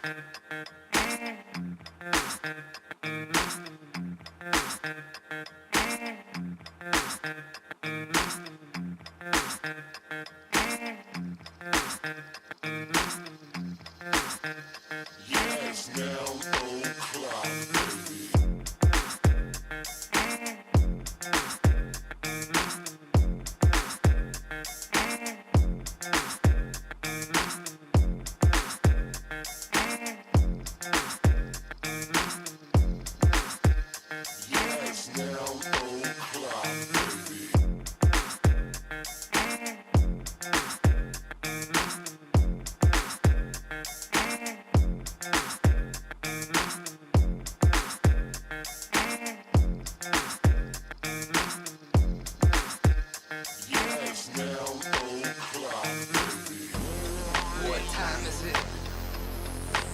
Yes, Noun O'Clock, baby. Yes, Noun O'Clock, baby. Yes, Noun O'Clock, baby. What time is it?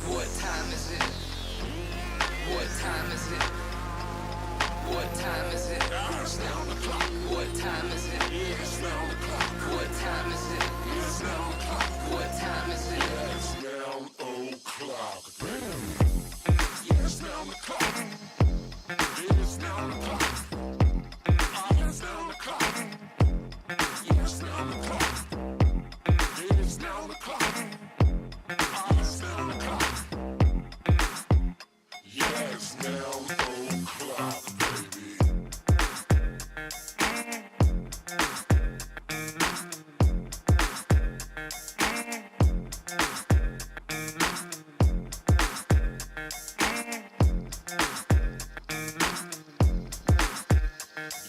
What time is it? What time is it? What time is it? It's Noun O'Clock. What time is it? It's Noun O'Clock. What time is it? It's Noun O'Clock. What time is it? It's Noun O'Clock, baby. Yes, Noun O'Clock. It's Noun O'Clock. It's Noun O'Clock. Yes, Noun O'Clock. It's Noun O'Clock. It's Noun O'Clock. Yes, Noun O'Clock, baby.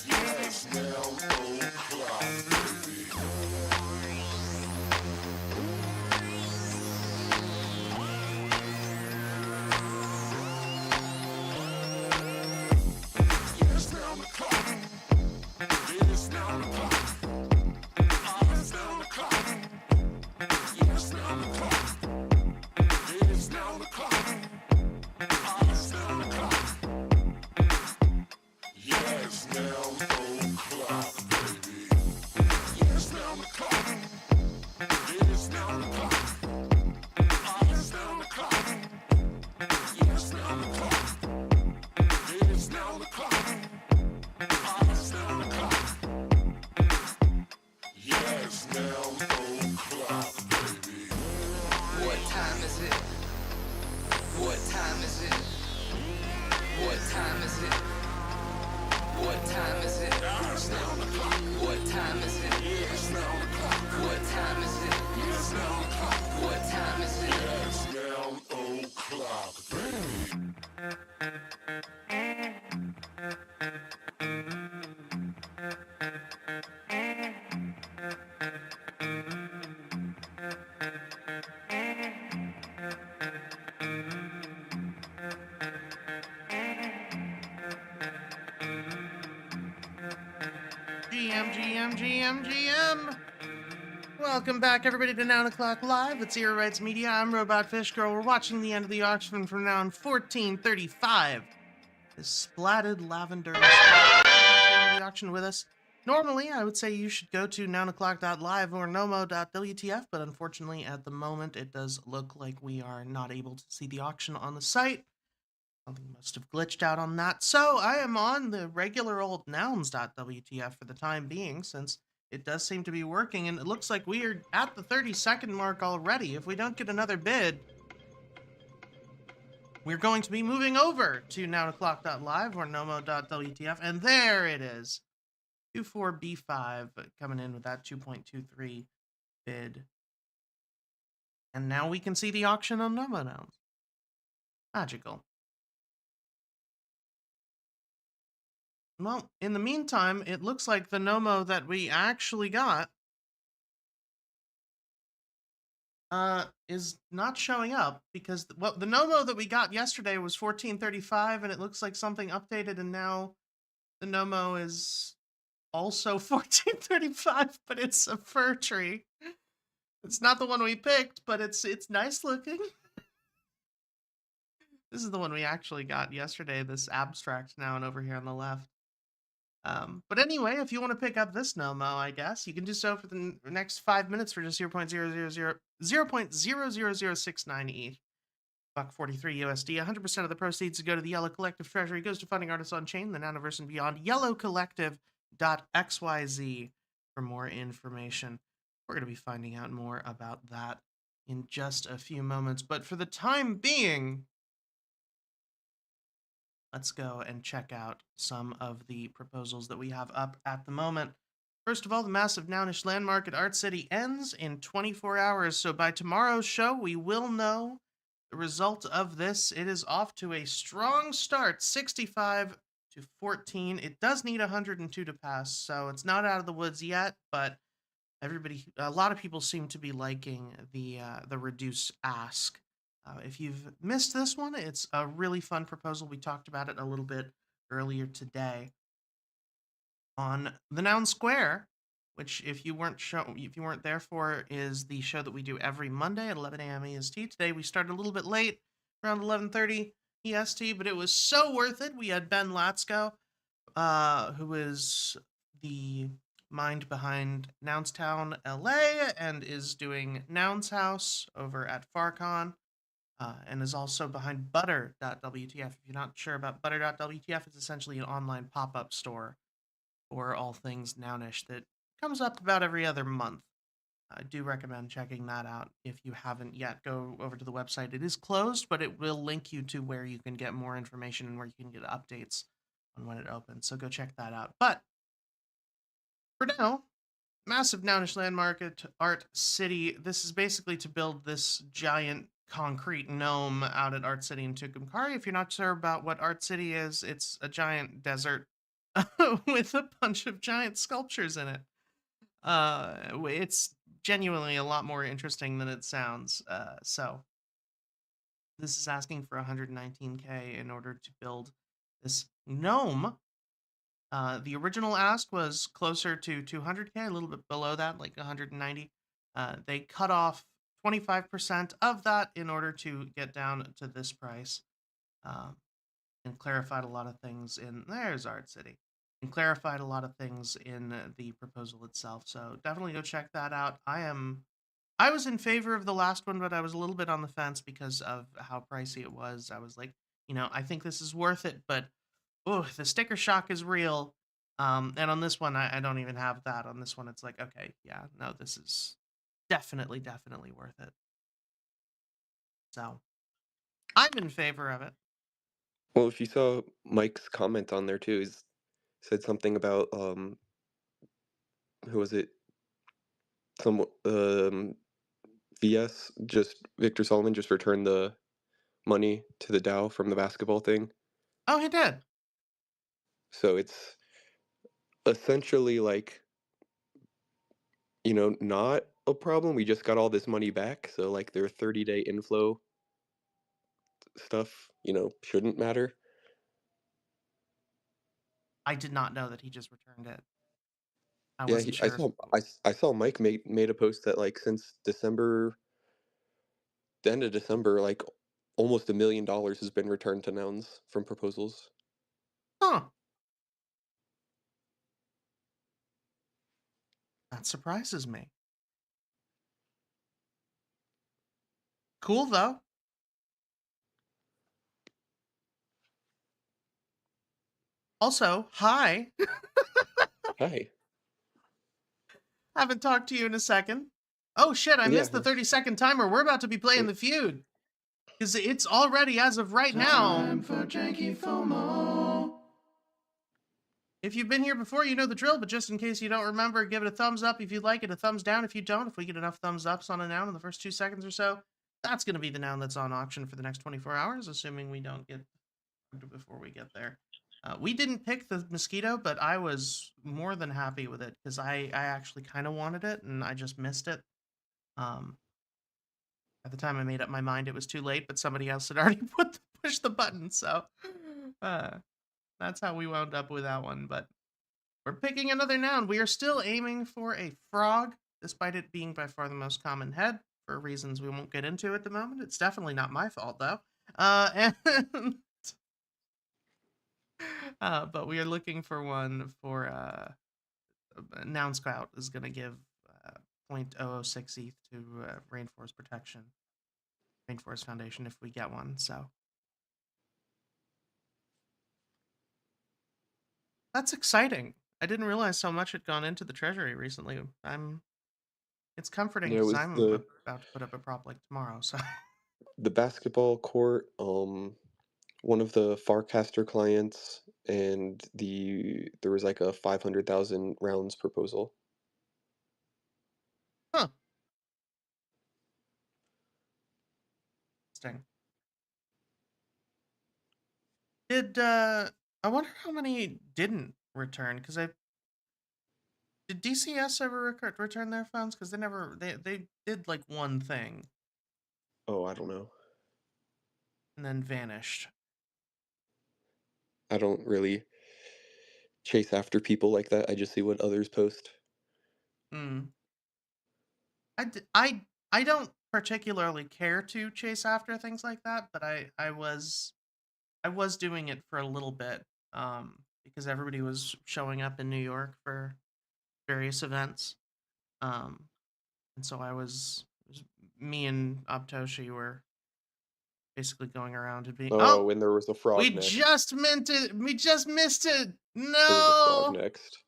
Yes, Noun O'Clock, baby. Yes, Noun O'Clock. It's Noun O'Clock. It's Noun O'Clock. Yes, Noun O'Clock. It's Noun O'Clock. It's Noun O'Clock. Yes, Noun O'Clock, baby. Yes, Noun O'Clock. It's Noun O'Clock. It's Noun O'Clock. Yes, Noun O'Clock. It's Noun O'Clock. It's Noun O'Clock. Yes, Noun O'Clock, baby. What time is it? What time is it? What time is it? What time is it? It's Noun O'Clock. What time is it? It's Noun O'Clock. What time is it? It's Noun O'Clock. What time is it? It's Noun O'Clock, baby. GM. Welcome back, everybody, to Noun O'Clock Live. It's Ear Rights Media. I'm Robot Fish Girl. We're watching the end of the auction from Noun 1435. This splatted lavender is the auction with us. Normally, I would say you should go to nounoclock.live or nomo.wtf, but unfortunately, at the moment, it does look like we are not able to see the auction on the site. Something must have glitched out on that. So I am on the regular old nouns.wtf for the time being, since it does seem to be working, and it looks like we are at the 30-second mark already. If we don't get another bid, we're going to be moving over to nounoclock.live or nomo.wtf, and there it is. 24B5 coming in with that 2.23 bid. And now we can see the auction on Nomo Nouns. Magical. Well, in the meantime, it looks like the Nomo that we actually got is not showing up, because the Nomo that we got yesterday was 1435, and it looks like something updated, and now the Nomo is also 1435, but it's a fir tree. It's not the one we picked, but it's nice looking. This is the one we actually got yesterday, this abstract noun over here on the left. But anyway, if you want to pick up this Nomo, I guess, you can do so for the next 5 minutes for just 0.0069 each. $1.43 USD. 100% of the proceeds go to the Yellow Collective Treasury, goes to funding artists on chain, the Nouniverse and beyond. yellowcollective.xyz for more information. We're going to be finding out more about that in just a few moments. But for the time being, let's go and check out some of the proposals that we have up at the moment. First of all, the massive Nounish landmark at Art City ends in 24 hours. So by tomorrow's show, we will know the result of this. It is off to a strong start, 65 to 14. It does need 102 to pass, so it's not out of the woods yet, but a lot of people seem to be liking the reduced ask. If you've missed this one, it's a really fun proposal. We talked about it a little bit earlier today on the Noun Square, which if you weren't there for, is the show that we do every Monday at 11 a.m. EST. Today we started a little bit late, around 11:30 EST, but it was so worth it. We had Ben Latsko, who is the mind behind Nounstown LA and is doing Noun's House over at FarCon, and is also behind Butter.wtf. If you're not sure about Butter.wtf, it's essentially an online pop-up store for all things Nounish that comes up about every other month. I do recommend checking that out if you haven't yet. Go over to the website. It is closed, but it will link you to where you can get more information and where you can get updates on when it opens. So go check that out. But for now, massive Nounish landmark at Art City. This is basically to build this giant concrete gnome out at Art City in Tucumcari. If you're not sure about what Art City is, it's a giant desert with a bunch of giant sculptures in it. It's genuinely a lot more interesting than it sounds. So this is asking for 119K in order to build this gnome. The original ask was closer to 200K, a little bit below that, like 190. They cut off 25% of that in order to get down to this price, and clarified a lot of things there's Art City, and clarified a lot of things in the proposal itself. So definitely go check that out. I was in favor of the last one, but I was a little bit on the fence because of how pricey it was. I was like, I think this is worth it, but the sticker shock is real. And on this one, I don't even have that. On this one, it's like, okay, yeah, no, this is definitely worth it. So I'm in favor of it. Well, if you saw Mike's comment on there too, he said something about who was it? Some VS, just Victor Solomon just returned the money to the DAO from the basketball thing. Oh, he did. So it's essentially like, not a problem. We just got all this money back. So like their 30-day inflow stuff, shouldn't matter. I did not know that he just returned it. I Yeah, wasn't I sure. saw I saw Mike made a post that like since December, the end of December, like almost $1 million has been returned to Nouns from proposals. Huh. That surprises me. Cool, though. Also, hi. Hi. Haven't talked to you in a second. Oh, shit, I missed the 30-second timer. We're about to be playing the feud. Because it's already, as of right now... Time for Janky FOMO. If you've been here before, you know the drill, but just in case you don't remember, give it a thumbs up if you like it, a thumbs down if you don't. If we get enough thumbs ups on a noun in the first 2 seconds or so, that's going to be the noun that's on auction for the next 24 hours, assuming we don't get before we get there. We didn't pick the mosquito, but I was more than happy with it because I actually kind of wanted it and I just missed it. At the time I made up my mind, it was too late, but somebody else had already pushed the button, so that's how we wound up with that one. But we're picking another noun. We are still aiming for a frog, despite it being by far the most common head, for reasons we won't get into at the moment. It's definitely not my fault, though. But we are looking for one for Noun Scout is going to give 0.006 ETH to Rainforest Protection. Rainforest Foundation if we get one. So that's exciting. I didn't realize how much had gone into the treasury recently. It's comforting Yeah, it because was I'm about to put up a prop like tomorrow. So the basketball court, one of the Farcaster clients, and there was like a 500,000 rounds proposal. huh, interesting. Did I wonder how many didn't return? Because I did DCS ever return their funds? Because they did like one thing Oh, I don't know. and then vanished. I don't really chase after people like that. I just see what others post. Hmm. I don't particularly care to chase after things like that, but I was doing it for a little bit, because everybody was showing up in New York for various events, um, and so me and Abtoshi were basically going around and being, oh, Oh, and there was a frog next. we just missed it, There was a frog no. next.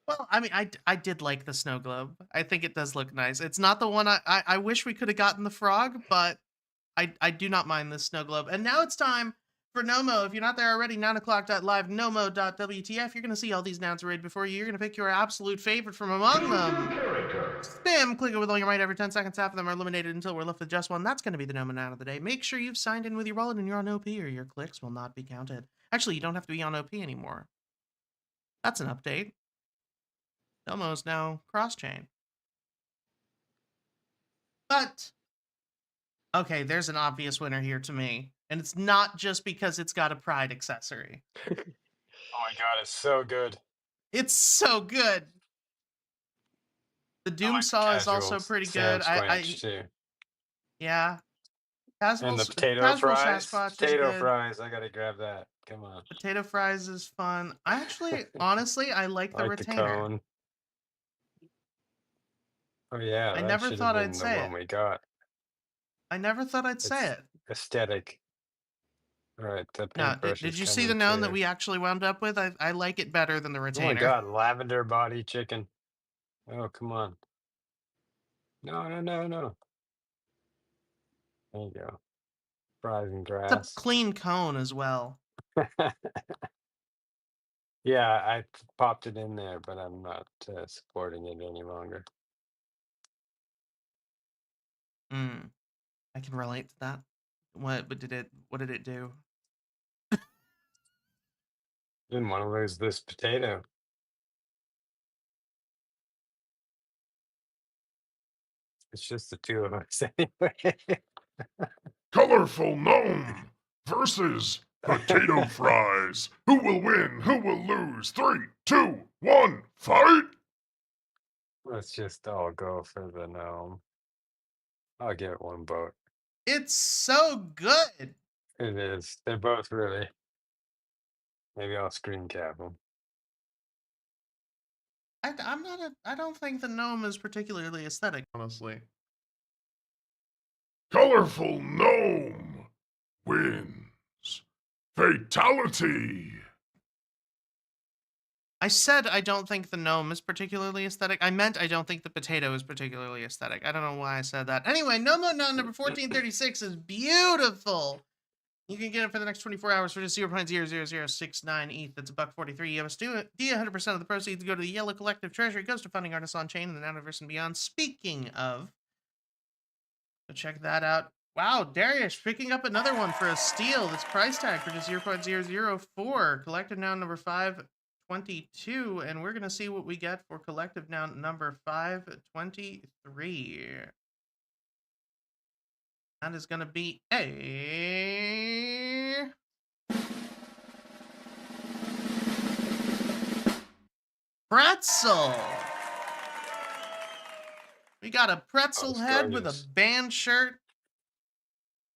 Well, I mean, I did like the snow globe. I think it does look nice. It's not the one I wish we could have gotten the frog, but I do not mind this snow globe. And now it's time for Nomo. If you're not there already, 9o'clock.live, nomo.wtf. You're going to see all these nouns arrayed before you. You're going to pick your absolute favorite from among them. Spam, click it with all your might every 10 seconds. Half of them are eliminated until we're left with just one. That's going to be the Nomo noun of the day. Make sure you've signed in with your wallet and you're on OP or your clicks will not be counted. Actually, you don't have to be on OP anymore. That's an update. Nomo is now cross-chain. But okay, there's an obvious winner here to me. And it's not just because it's got a pride accessory. Oh my god, it's so good. It's so good. The I Doom like the Saw is casual also pretty Sam good. Squanch too. Yeah. And the Casual Sasquatch is potato good. fries, I gotta grab that. Come on. Potato fries is fun. Honestly, I like the Like the retainer. cone. Oh yeah, I that never should have thought been I'd the say one it. we got. I never thought I'd say It's it. aesthetic. Alright, the Now, paintbrush did is you see the coming noun that too. we actually wound up with? I like it better than the Oh my retainer. god, lavender body chicken. Oh come on. No, no, no, no. There you go. Fries and It's a grass. clean cone as well. Yeah, I popped it in there, but I'm not supporting it any longer. Mm, I can relate to that. What did it do? Didn't want to lose this potato. It's just the two of us anyway. Colorful gnome versus potato fries. Who will win? Who will lose? 3, 2, 1, fight! Let's just all go for the gnome. I'll give it one vote. It's so good. It is. They're both really. Maybe I'll screen cap them. I don't think the gnome is particularly aesthetic, honestly. Colorful gnome wins. Fatality. I said I don't think the gnome is particularly aesthetic. I meant I don't think the potato is particularly aesthetic. I don't know why I said that. Anyway, Nomo Noun number 1436 is beautiful. You can get it for the next 24 hours for just 0.00069 ETH. That's $1.43. USD. 100% of the proceeds go to the Yellow Collective Treasury. It goes to funding artists on chain in the Nouniverse and beyond. Speaking of, so check that out. Wow, Darius picking up another one for a steal. This price tag for just 0.004. Collective noun number 522. And we're going to see what we get for collective noun number 523. That is going to be a pretzel. We got a pretzel Oh, head with a gorgeous. band shirt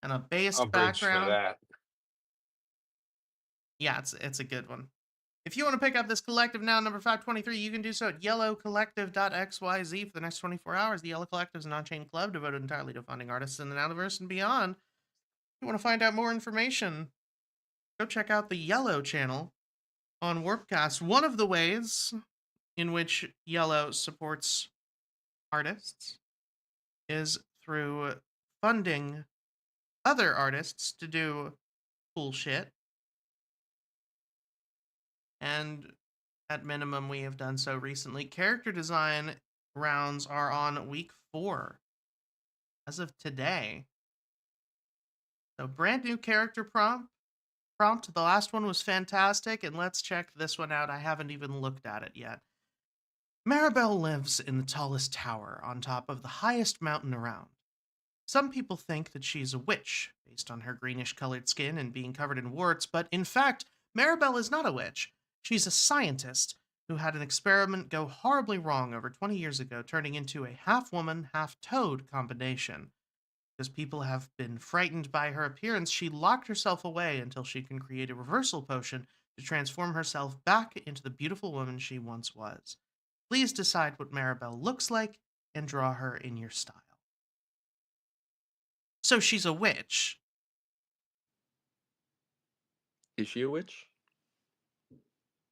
and a based I'll bridge for background. that. Yeah, it's a good one. If you want to pick up this collective Noun number 523, you can do so at yellowcollective.xyz for the next 24 hours. The Yellow Collective is an on-chain club devoted entirely to funding artists in the Nouniverse and beyond. If you want to find out more information, go check out the Yellow channel on Warpcast. One of the ways in which Yellow supports artists is through funding other artists to do cool shit. And at minimum, we have done so recently. Character design rounds are on week 4 as of today. So brand new character prompt. The last one was fantastic, and let's check this one out. I haven't even looked at it yet. Maribel lives in the tallest tower on top of the highest mountain around. Some people think that she's a witch, based on her greenish-colored skin and being covered in warts, but in fact, Maribel is not a witch. She's a scientist who had an experiment go horribly wrong over 20 years ago, turning into a half-woman, half-toad combination. Because people have been frightened by her appearance, she locked herself away until she can create a reversal potion to transform herself back into the beautiful woman she once was. Please decide what Maribel looks like and draw her in your style. So she's a witch. Is she a witch?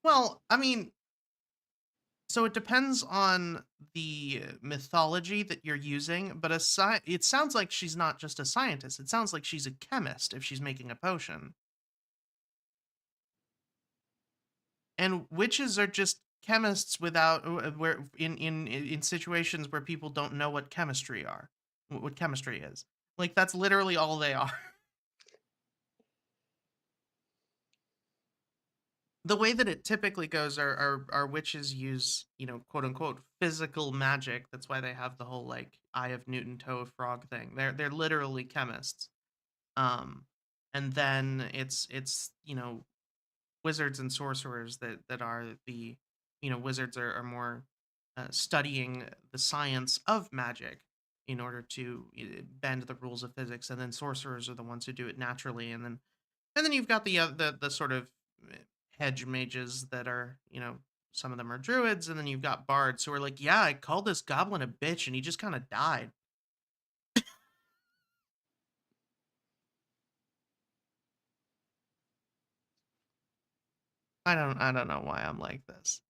Well, I mean, so it depends on the mythology that you're using, but it sounds like she's not just a scientist. It sounds like she's a chemist if she's making a potion. And witches are just chemists without where in situations where people don't know what chemistry is. Like that's literally all they are. The way that it typically goes are witches use, quote unquote physical magic. That's why they have the whole like Eye of Newton, toe of frog thing. They're literally chemists. And then it's wizards and sorcerers that are the wizards are more studying the science of magic in order to bend the rules of physics, and then sorcerers are the ones who do it naturally, and then you've got the sort of hedge mages that are some of them are druids, and then you've got bards who are like, yeah, I called this goblin a bitch and he just kind of died. I don't know why I'm like this.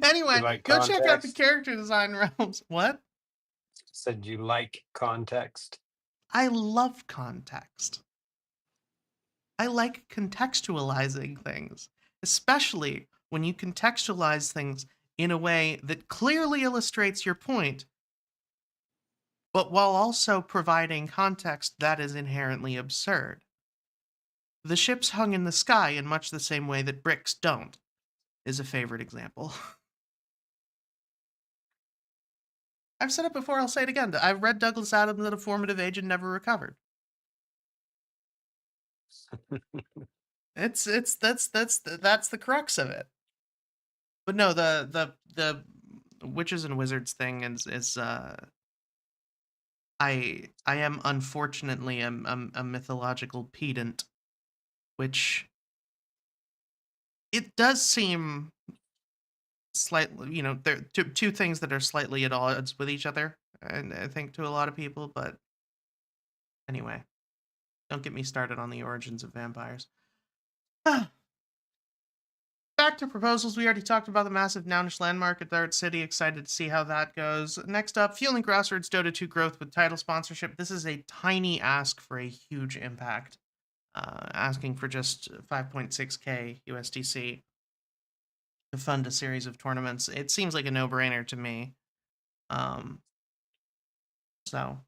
Anyway, like go check out the context? character design realms. What? Said you like context. I love context. I like contextualizing things, especially when you contextualize things in a way that clearly illustrates your point, but while also providing context that is inherently absurd. The ships hung in the sky in much the same way that bricks don't, is a favorite example. I've said it before, I'll say it again. I've read Douglas Adams at a formative age and never recovered. That's the crux of it. But no, the witches and wizards thing is I am unfortunately a mythological pedant, which it does seem slightly, there are two things that are slightly at odds with each other, and I think to a lot of people, but anyway, don't get me started on the origins of vampires. Back to proposals. We already talked about the massive Nounish landmark at Dart City. Excited to see how that goes. Next up, fueling grassroots Dota 2 growth with title sponsorship. This is a tiny ask for a huge impact. Asking for just 5.6k USDC to fund a series of tournaments. It seems like a no-brainer to me. So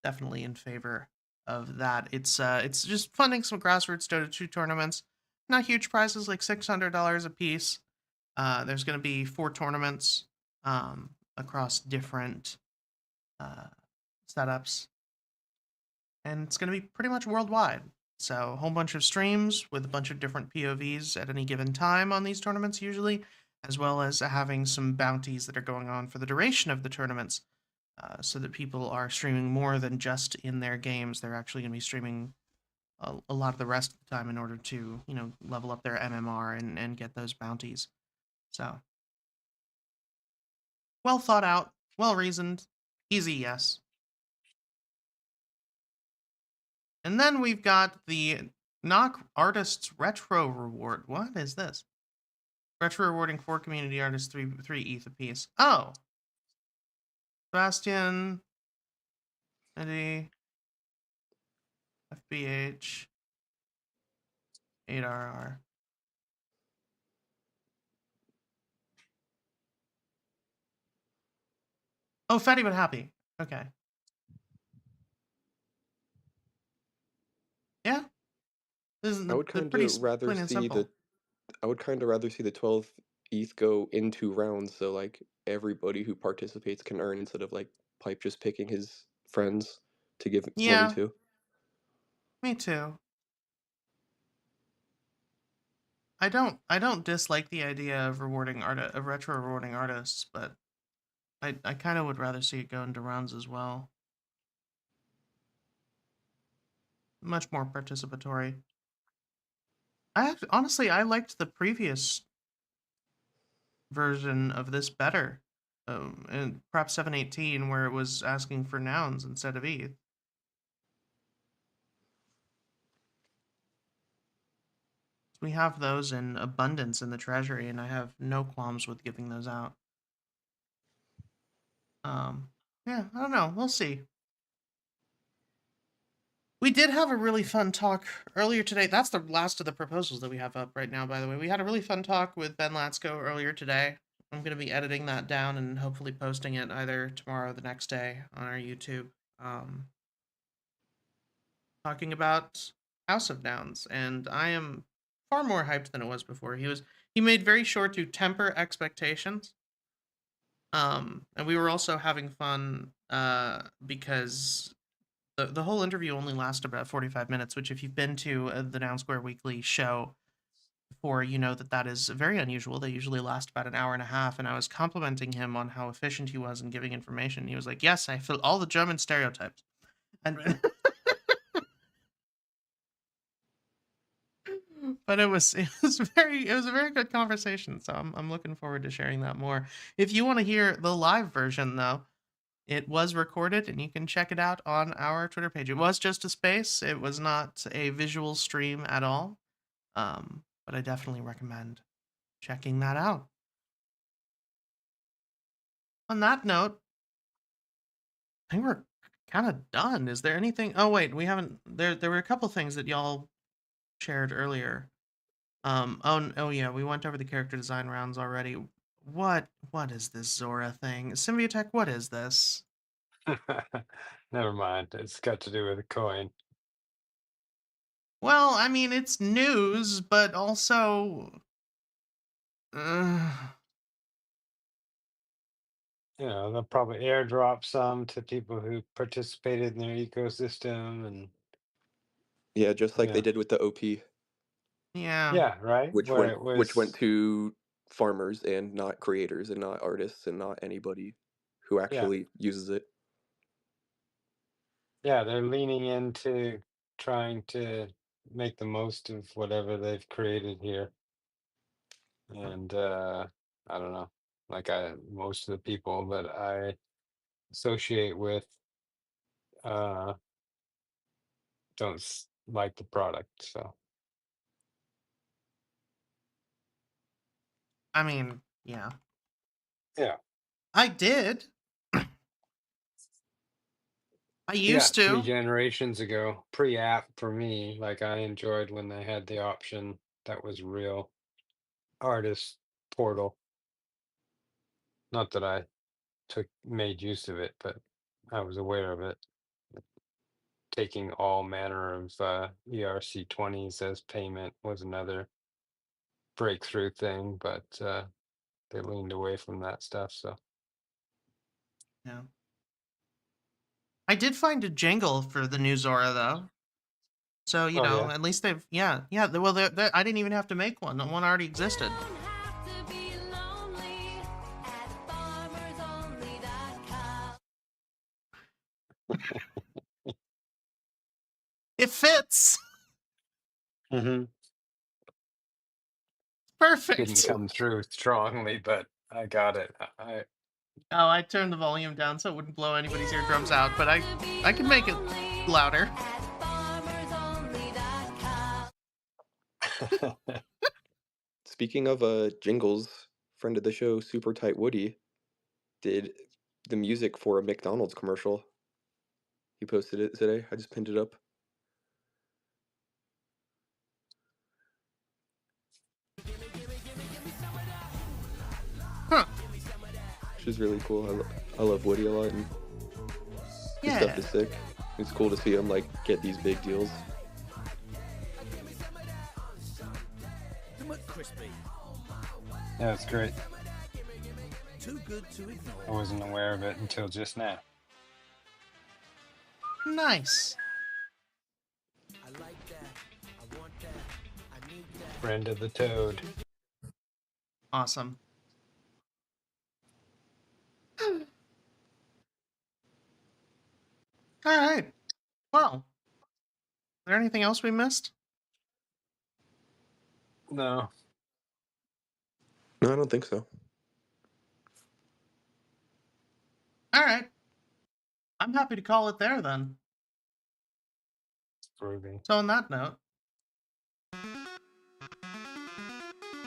definitely in favor of that. It's just funding some grassroots Dota 2 tournaments. Not huge prizes, like $600 a piece. There's going to be 4 tournaments across different setups. And it's going to be pretty much worldwide. So a whole bunch of streams with a bunch of different POVs at any given time on these tournaments usually, as well as having some bounties that are going on for the duration of the tournaments, so that people are streaming more than just in their games. They're actually going to be streaming a lot of the rest of the time in order to, level up their MMR and get those bounties. So, well thought out, well reasoned, easy yes. And then we've got the Knock Artists Retro Reward. What is this? Retro rewarding 4 community artists, 3 ETH apiece. Oh! Sebastian, Eddie, FBH, 8RR. Oh, Fatty but happy. Okay. Yeah. This is I would the kind pretty of rather plain and see simple. the 12 ETH go in 2 rounds, so like everybody who participates can earn instead of like Pipe just picking his friends to give money Yeah, to. me too. I don't dislike the idea of retro rewarding artists, but I kind of would rather see it go into rounds as well. Much more participatory. Honestly, I liked the previous version of this better. In Prop 718, where it was asking for nouns instead of ETH. We have those in abundance in the treasury, and I have no qualms with giving those out. Yeah, I don't know. We'll see. We did have a really fun talk earlier today. That's the last of the proposals that we have up right now, by the way. We had a really fun talk with Ben Latsko earlier today. I'm going to be editing that down and hopefully posting it either tomorrow or the next day on our YouTube. Talking about House of Nouns, and I am far more hyped than it was before. He made very sure to temper expectations. And we were also having fun because the whole interview only lasted about 45 minutes, which if you've been to the Noun Square Weekly show before, you know that is very unusual. They usually last about an hour and a half, and I was complimenting him on how efficient he was in giving information. He was like, yes, I feel all the German stereotypes. And but it was a very good conversation, so I'm looking forward to sharing that more. If you want to hear the live version though, it was recorded and you can check it out on our Twitter page. It was just a space. It was not a visual stream at all. But I definitely recommend checking that out. On that note, I think we're kind of done. Is there anything? Oh wait, we haven't. There were a couple things that y'all shared earlier. Oh yeah, we went over the character design rounds already. What is this Zora thing? Symbiotech, what is this? Never mind. It's got to do with a coin. Well, I mean, it's news, but also They'll probably airdrop some to people who participated in their ecosystem, and Yeah, just like they yeah, did with the OP, yeah. yeah, right. Where it which went was, to farmers and not creators and not artists and not anybody who yeah, actually uses it. yeah, they're leaning into trying to make the most of whatever they've created here, and I don't know, like most of the people that I associate with uh don't like the product, so I mean, yeah. yeah. I did. I Yeah, used 3 to. generations ago, pre-app for me, like, I enjoyed when they had the option that was real artist portal. Not that I made use of it, but I was aware of it. Taking all manner of, ERC20s as payment was another breakthrough thing, but, they leaned away from that stuff, so Yeah. I did find a jingle for the new Zora though. So, Oh, yeah? at least yeah. Well, I didn't even have to make one. One already existed. It fits. Hmm. Didn't Perfect. come through strongly, but I got it. Oh, I turned the volume down so it wouldn't blow anybody's eardrums out, but I can make it louder. Speaking of jingles, friend of the show, Super Tight Woody, did the music for a McDonald's commercial. He posted it today. I just pinned it up. Huh. Which is really cool. I love Woody a lot, and his stuff Yeah. is sick. It's cool to see him like get these big deals. Yeah, it's great. Too good to ignore. I wasn't aware of it until just now. Nice. I like that. I want that. I need that. Friend of the Toad. Awesome. All right. Well, is there anything else we missed? No. No, I don't think so. All right. I'm happy to call it there then. Groovy. So on that note,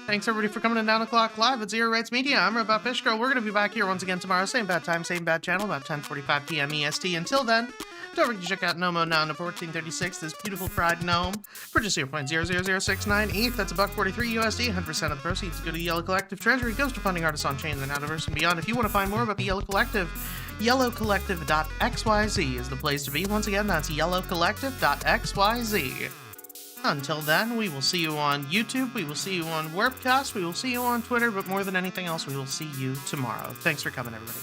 thanks everybody for coming to 9 o'clock live at Zero Rights Media. I'm Robot Fish Girl. We're going to be back here once again tomorrow. Same bad time, same bad channel, about 10:45 p.m. EST. Until then, don't forget to check out Nomo Noun 1436, this beautiful fried gnome for just 0.00069 ETH. That's $1.43 USD. 100% of the proceeds go to the Yellow Collective Treasury. Goes to funding artists on chain, the Nouniverse, and beyond. If you want to find more about the Yellow Collective, yellowcollective.xyz is the place to be. Once again, that's yellowcollective.xyz. Until then, we will see you on YouTube, we will see you on Warpcast, we will see you on Twitter, but more than anything else, we will see you tomorrow. Thanks for coming, everybody.